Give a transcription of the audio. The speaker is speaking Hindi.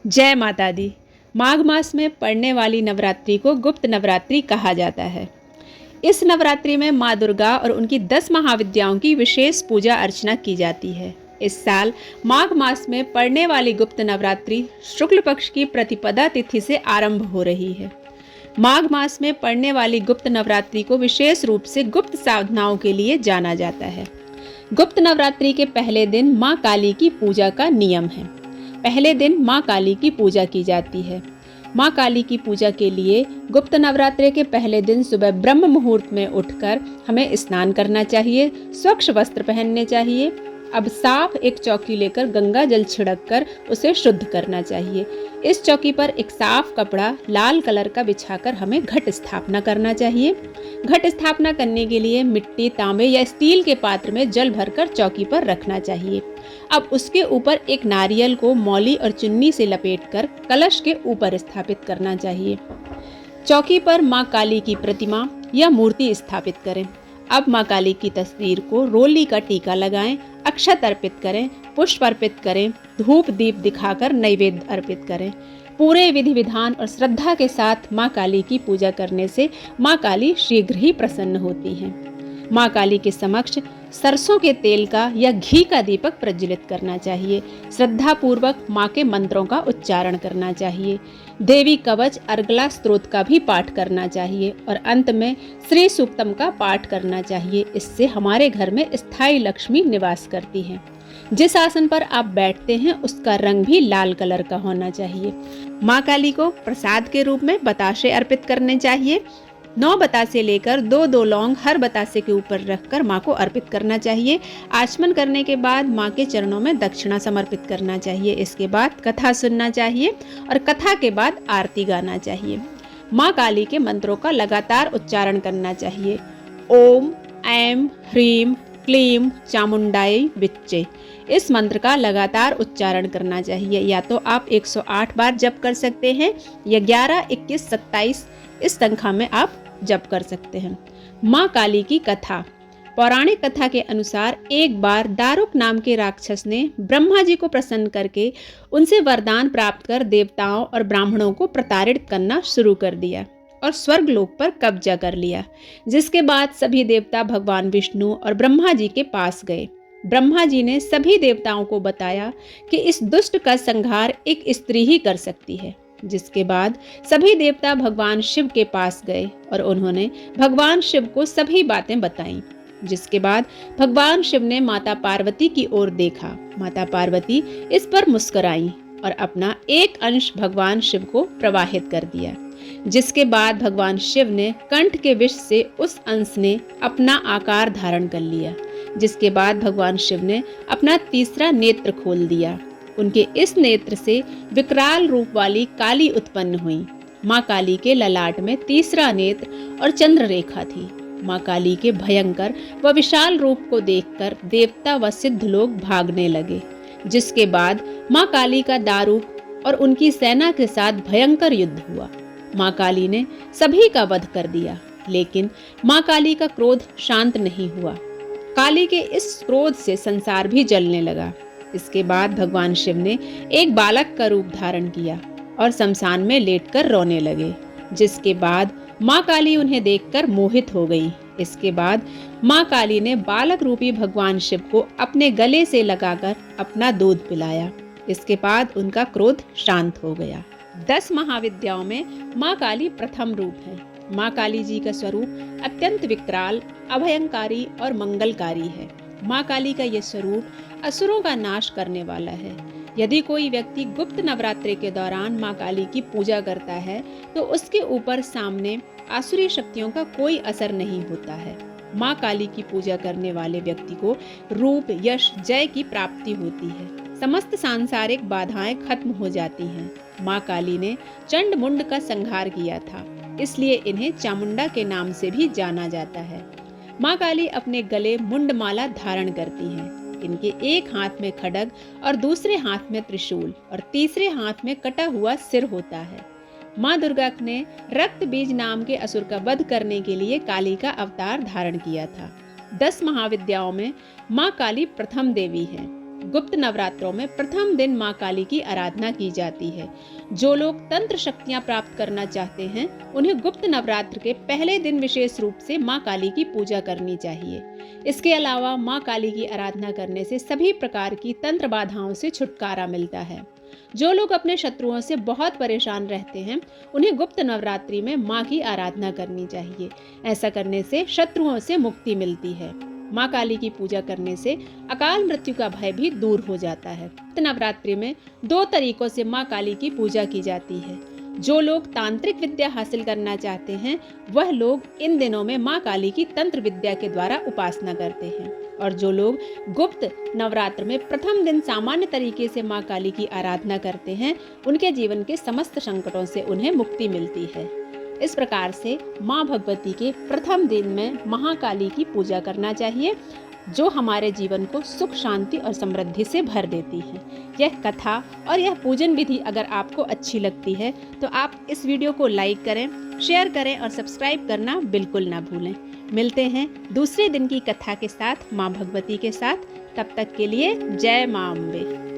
जय माता दी। माघ मास में पड़ने वाली नवरात्रि को गुप्त नवरात्रि कहा जाता है। इस नवरात्रि में माँ दुर्गा और उनकी 10 महाविद्याओं की विशेष पूजा अर्चना की जाती है। इस साल माघ मास में पड़ने वाली गुप्त नवरात्रि शुक्ल पक्ष की प्रतिपदा तिथि से आरंभ हो रही है। माघ मास में पड़ने वाली गुप्त नवरात्रि को विशेष रूप से गुप्त साधनाओं के लिए जाना जाता है। गुप्त नवरात्रि के पहले दिन माँ काली की पूजा का नियम है। पहले दिन माँ काली की पूजा की जाती है। माँ काली की पूजा के लिए गुप्त नवरात्रि के पहले दिन सुबह ब्रह्म मुहूर्त में उठकर हमें स्नान करना चाहिए, स्वच्छ वस्त्र पहनने चाहिए। अब साफ एक चौकी लेकर गंगा जल छिड़क कर उसे शुद्ध करना चाहिए। इस चौकी पर एक साफ कपड़ा लाल कलर का बिछाकर हमें घट स्थापना करना चाहिए। घट स्थापना करने के लिए मिट्टी, तांबे या स्टील के पात्र में जल भरकर चौकी पर रखना चाहिए। अब उसके ऊपर एक नारियल को मौली और चुन्नी से लपेटकर कलश के ऊपर स्थापित करना चाहिए। चौकी पर माँ काली की प्रतिमा या मूर्ति स्थापित करें। अब माँ काली की तस्वीर को रोली का टीका लगाएं, अक्षत अर्पित करें, पुष्प अर्पित करें, धूप दीप दिखाकर नैवेद्य अर्पित करें। पूरे विधि विधान और श्रद्धा के साथ माँ काली की पूजा करने से माँ काली शीघ्र ही प्रसन्न होती हैं। माँ काली के समक्ष सरसों के तेल का या घी का दीपक प्रज्वलित करना चाहिए। श्रद्धा पूर्वक माँ के मंत्रों का उच्चारण करना चाहिए। देवी कवच अर्गला स्तोत्र का भी पाठ करना चाहिए और अंत में श्री सूक्तम का पाठ करना चाहिए। इससे हमारे घर में स्थायी लक्ष्मी निवास करती है। जिस आसन पर आप बैठते हैं उसका रंग भी लाल कलर का होना चाहिए। माँ काली को प्रसाद के रूप में बताशे अर्पित करने चाहिए। 9 बतासे लेकर 2-2 लौंग हर बतासे के ऊपर रखकर माँ को अर्पित करना चाहिए। आचमन करने के बाद माँ के चरणों में दक्षिणा समर्पित करना चाहिए। इसके बाद कथा सुनना चाहिए और कथा के बाद आरती गाना चाहिए। माँ काली के मंत्रों का लगातार उच्चारण करना चाहिए। ओम ऐं ह्रीं क्लीं चामुंडाई विच्चे। इस मंत्र का लगातार उच्चारण करना चाहिए। या तो आप 108 बार जप कर सकते हैं या 11, 21, 27 इस संख्या में आप जप कर सकते हैं। माँ काली की कथा। पौराणिक कथा के अनुसार एक बार दारुक नाम के राक्षस ने ब्रह्मा जी को प्रसन्न करके उनसे वरदान प्राप्त कर देवताओं और ब्राह्मणों को प्रताड़ित करना शुरू कर दिया और स्वर्ग लोक पर कब्जा कर लिया। जिसके बाद सभी देवता भगवान विष्णु और ब्रह्मा जी के पास गए। ब्रह्मा जी ने सभी देवताओं को बताया कि इस दुष्ट का संहार एक स्त्री ही कर सकती है। जिसके बाद सभी देवता भगवान शिव के पास गए और उन्होंने भगवान शिव को सभी बातें बताईं। जिसके बाद भगवान शिव ने माता पार्वती की ओर देखा। माता पार्वती इस पर मुस्कुराई और अपना एक अंश भगवान शिव को प्रवाहित कर दिया। जिसके बाद भगवान शिव ने कंठ के विष से उस अंश ने अपना आकार धारण कर लिया। जिसके बाद भगवान शिव ने अपना तीसरा नेत्र खोल दिया। उनके इस नेत्र से विकराल रूप वाली काली उत्पन्न हुई। माँ काली के ललाट में तीसरा नेत्र और चंद्र रेखा थी। माँ काली के भयंकर व विशाल रूप को देखकर देवता व सिद्ध लोग भागने लगे। जिसके बाद माँ काली का दारूक और उनकी सेना के साथ भयंकर युद्ध हुआ। माँ काली ने सभी का वध कर दिया, लेकिन माँ काली का क्रोध शांत नहीं हुआ। काली के इस क्रोध से संसार भी जलने लगा। इसके बाद भगवान शिव ने एक बालक का रूप धारण किया और शमशान में लेटकर रोने लगे। जिसके बाद माँ काली उन्हें देखकर मोहित हो गई। इसके बाद माँ काली ने बालक रूपी भगवान शिव को अपने गले से लगाकर अपना दूध पिलाया। इसके बाद उनका क्रोध शांत हो गया। 10 महाविद्याओं में माँ काली प्रथम रूप है। माँ काली जी का स्वरूप अत्यंत विकराल, अभयंकारी और मंगलकारी है। माँ काली का यह स्वरूप असुरों का नाश करने वाला है। यदि कोई व्यक्ति गुप्त नवरात्रि के दौरान माँ काली की पूजा करता है तो उसके ऊपर सामने आसुरी शक्तियों का कोई असर नहीं होता है। माँ काली की पूजा करने वाले व्यक्ति को रूप, यश, जय की प्राप्ति होती है। समस्त सांसारिक बाधाएं खत्म हो जाती हैं। माँ काली ने चंड मुंड का संहार किया था, इसलिए इन्हें चामुंडा के नाम से भी जाना जाता है। माँ काली अपने गले मुंडमाला धारण करती हैं। इनके एक हाथ में खड्ग और दूसरे हाथ में त्रिशूल और तीसरे हाथ में कटा हुआ सिर होता है। माँ दुर्गा ने रक्त बीज नाम के असुर का वध करने के लिए काली का अवतार धारण किया था। 10 महाविद्याओं में माँ काली प्रथम देवी है। गुप्त नवरात्रों में प्रथम दिन माँ काली की आराधना की जाती है। जो लोग तंत्र शक्तियाँ प्राप्त करना चाहते हैं, उन्हें गुप्त नवरात्र के पहले दिन विशेष रूप से माँ काली की पूजा करनी चाहिए। इसके अलावा माँ काली की आराधना करने से सभी प्रकार की तंत्र बाधाओं से छुटकारा मिलता है। जो लोग अपने शत्रुओं से बहुत परेशान रहते हैं, उन्हें गुप्त नवरात्रि में माँ की आराधना करनी चाहिए। ऐसा करने से शत्रुओं से मुक्ति मिलती है। माँ काली की पूजा करने से अकाल मृत्यु का भय भी दूर हो जाता है। गुप्त नवरात्रि में 2 तरीकों से माँ काली की पूजा की जाती है। जो लोग तांत्रिक विद्या हासिल करना चाहते हैं, वह लोग इन दिनों में माँ काली की तंत्र विद्या के द्वारा उपासना करते हैं, और जो लोग गुप्त नवरात्र में प्रथम दिन सामान्य तरीके से माँ काली की आराधना करते हैं, उनके जीवन के समस्त संकटों से उन्हें मुक्ति मिलती है। इस प्रकार से माँ भगवती के प्रथम दिन में महाकाली की पूजा करना चाहिए, जो हमारे जीवन को सुख, शांति और समृद्धि से भर देती है। यह कथा और यह पूजन विधि अगर आपको अच्छी लगती है तो आप इस वीडियो को लाइक करें, शेयर करें और सब्सक्राइब करना बिल्कुल ना भूलें। मिलते हैं दूसरे दिन की कथा के साथ, माँ भगवती के साथ। तब तक के लिए जय माँ अम्बे।